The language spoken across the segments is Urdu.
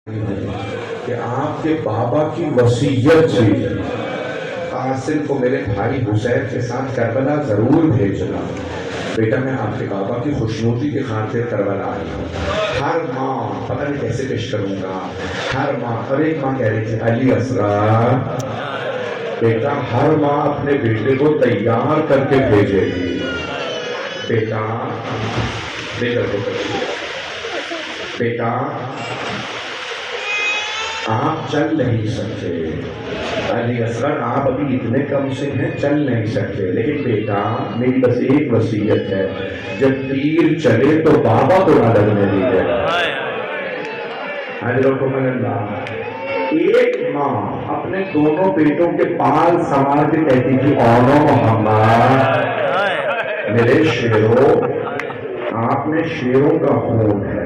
کہ آپ کے بابا کی وصیت تھی قاسم کو میرے بھائی حسین کے ساتھ کربلا ضرور بھیجنا. بیٹا میں آپ کے بابا کی خوشنودی کی خاطر کربلا آئی ہوں. ہر ماں پتہ نہیں کیسے پیش کروں گا. ہر ماں اور ایک ماں کہہ رہی تھی علی اسرار بیٹا ہر ماں اپنے بیٹے کو تیار کر کے بھیجے گی. بیٹا بیٹا آپ چل نہیں سکتے. علی اصغر آپ ابھی اتنے کم سے ہیں چل نہیں سکتے، لیکن بیٹا میری بس ایک وصیت ہے، جب تیر چلے تو بابا کو نہ لگنے دیجیے. ایک ماں اپنے دونوں بیٹوں کے پال سنبھال کے کہتی تھی اونو محمد میرے شیروں، آپ میں شیروں کا خون ہے،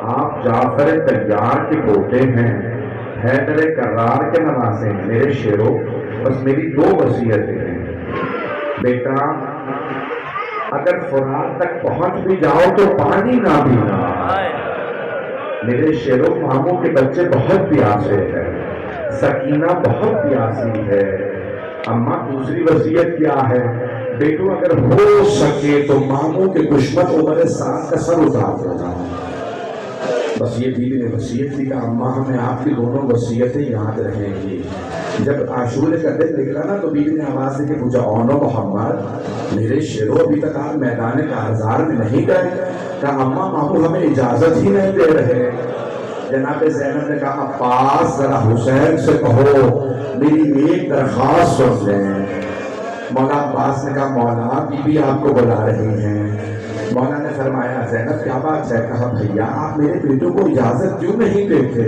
آپ جعفر طیار کے پوتے ہیں، حیدر کرار کے نواسے ہیں. میرے شیروں بس میری دو وصیتیں ہیں. بیٹا اگر فرات تک پہنچ بھی جاؤ تو پانی نہ پینا. میرے شیروں ماموں کے بچے بہت پیاسے ہیں، سکینہ بہت پیاسی ہے. اماں دوسری وصیت کیا ہے؟ بیٹو اگر ہو سکے تو ماموں کے دشمن عمر سعد کا سر اتار دینا. بس یہ بیوی نے وصیت کی کہ اماں ہمیں آپ کی دونوں وصیتیں یاد رہیں گی. جب عاشورے کا دن نکلا نا تو بیوی نے آواز دے کے پوچھا اونو محمد میرے شیروں ابھی تک آپ میدان کارزار میں نہیں گئے؟ کہا اماں ماموں ہمیں اجازت ہی نہیں دے رہے. جناب زینب نے کہا عباس ذرا حسین سے کہو میری ایک درخواست سن لیں. مولا عباس نے کہا مولا بی بی آپ کو بلا رہی ہیں. مولا نے فرمایا زینب کیا بات ہے؟ کہا بھیا آپ میرے بیٹوں کو اجازت کیوں نہیں دیتے؟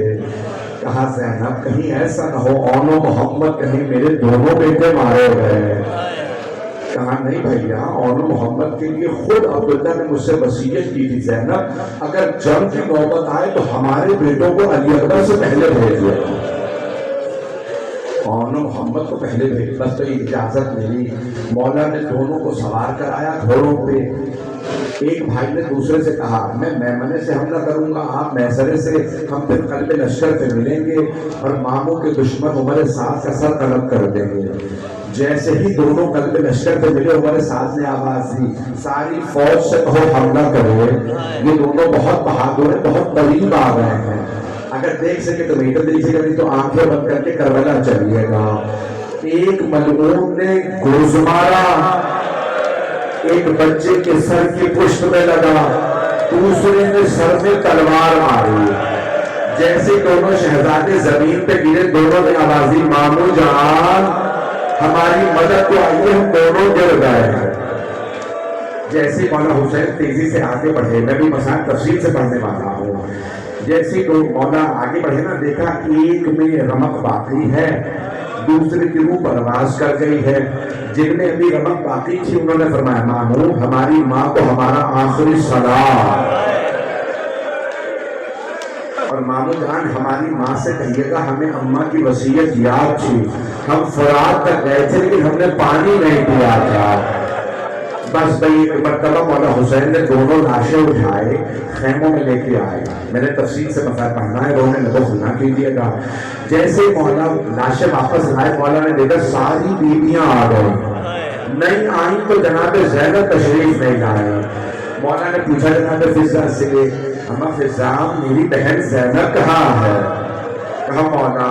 کہا زینب کہیں ایسا نہ ہو اونو محمد کہیں میرے دونوں بیٹے مارے گئے. کہا نہیں بھیا اونو محمد کے لیے خود عبداللہ نے مجھ سے وصیت کی تھی زینب اگر جنگ کی نوبت آئے تو ہمارے بیٹوں کو علی اکبر سے پہلے بھیج دیا. اونو محمد کو پہلے بھیج بس تو اجازت ملی. مولا نے دونوں کو سوار کرایا گھوڑوں پہ. ایک بھائی نے دوسرے سے کہا میں میمنے سے حملہ کروں گا، آپ میسرے سے، ہم پھر قلب لشکر پہ ملیں گے اور ماموں کے دشمن عمر سعد کا سر قلم کر دیں گے. جیسے ہی دونوں قلب لشکر پہ ملے عمر سعد نے آواز دی ساری فوج سے کہو حملہ کرے. یہ دونوں بہت بہادر ہیں، بہت قریب آ گئے ہیں. اگر دیکھ سکے تو میٹر دیکھیے گا نہیں تو آنکھیں بند کر کے کربلا چلیے گا. ایک ملعون نے گوز مارا، ایک بچے کے سر کی پشت میں لگا، دوسرے نے سر میں تلوار ماری. جیسے دونوں شہزادے زمین پہ گرے دونوں نے آوازی مامو جان ہماری مدد کو آئیے، ہم دونوں گر گئے ہیں. جیسے مولا حسین تیزی سے آگے بڑھے، میں بھی مسائل تفصیل سے پڑھنے والا ہوں. جیسے تو مولا آگے بڑھے نا دیکھا ایک میں رمق باقی ہے، دوسرے کی روح پرواز کر گئی ہے. جن میں ابھی رمق باقی تھی انہوں نے فرمایا ماموں ہماری ماں کو ہمارا آخری سلام، اور ماموں جان ہماری ماں سے کہیے گا ہمیں اماں کی وصیت یاد تھی، ہم فرات تک گئے تھے لیکن ہم نے پانی نہیں پیا تھا. بس بھئی ایک مرتبہ مولا حسین نے دونوں لاشیں اٹھائے خیموں میں لے کے آئے. میں نے تفصیل سے مسائل پڑھنا ہے، رونے لگو خنا کیجیے گا. جیسے مولا لاشیں واپس لائے مولا نے دیکھا ساری بیویاں آ گئی، نہیں آئیں تو جناب زینب تشریف نہیں لائے. مولا نے پوچھا جناب فضہ سے اما فضہ میری بہن زینب کہاں ہے؟ کہا مولا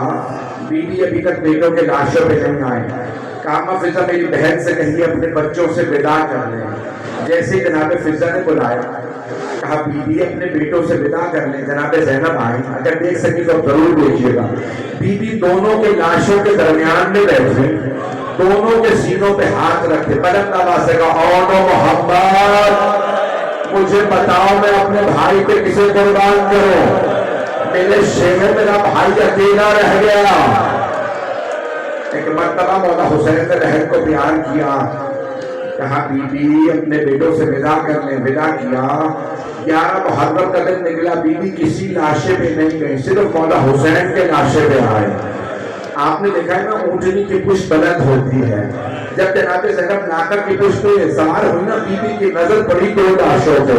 بیوی ابھی تک بیٹوں کے لاشوں پہ نہیں آئے. کہا فضہ میری بہن سے کہیے اپنے بچوں سے ودا کر لیں. جیسے جناب فضہ نے بلایا کہا بی بی اپنے بیٹوں سے ودا کر لیں. جناب زینب آئیں، اگر دیکھ سکیں تو ضرور دیکھیے گا. بی بی دونوں کے لاشوں کے درمیان میں بیٹھے، دونوں کے سینوں پہ ہاتھ رکھے، بلند آواز سے کہا اونو محمد مجھے بتاؤ میں اپنے بھائی پہ کسے قربان کروں؟ میرے شیروں میرا بھائی اکیلا رہ گیا. ایک مرتبہ مولا حسین نے بہن کو بیان کیا، کہا بی بی اپنے بیٹوں سے ودا کر لیں. ودا کیا. 11 محرم کا دن نکلا، بی بی کسی لاشے پہ نہیں گئی، صرف مولا حسین کے لاشے پہ آئے. آپ نے دیکھا ہے نا اونٹنی کی پشت بلند ہوتی ہے. جب جناب زینب ناکر کی پشت پہ سوار ہوئی نا بی بی کی نظر پڑی دو لاشوں پہ.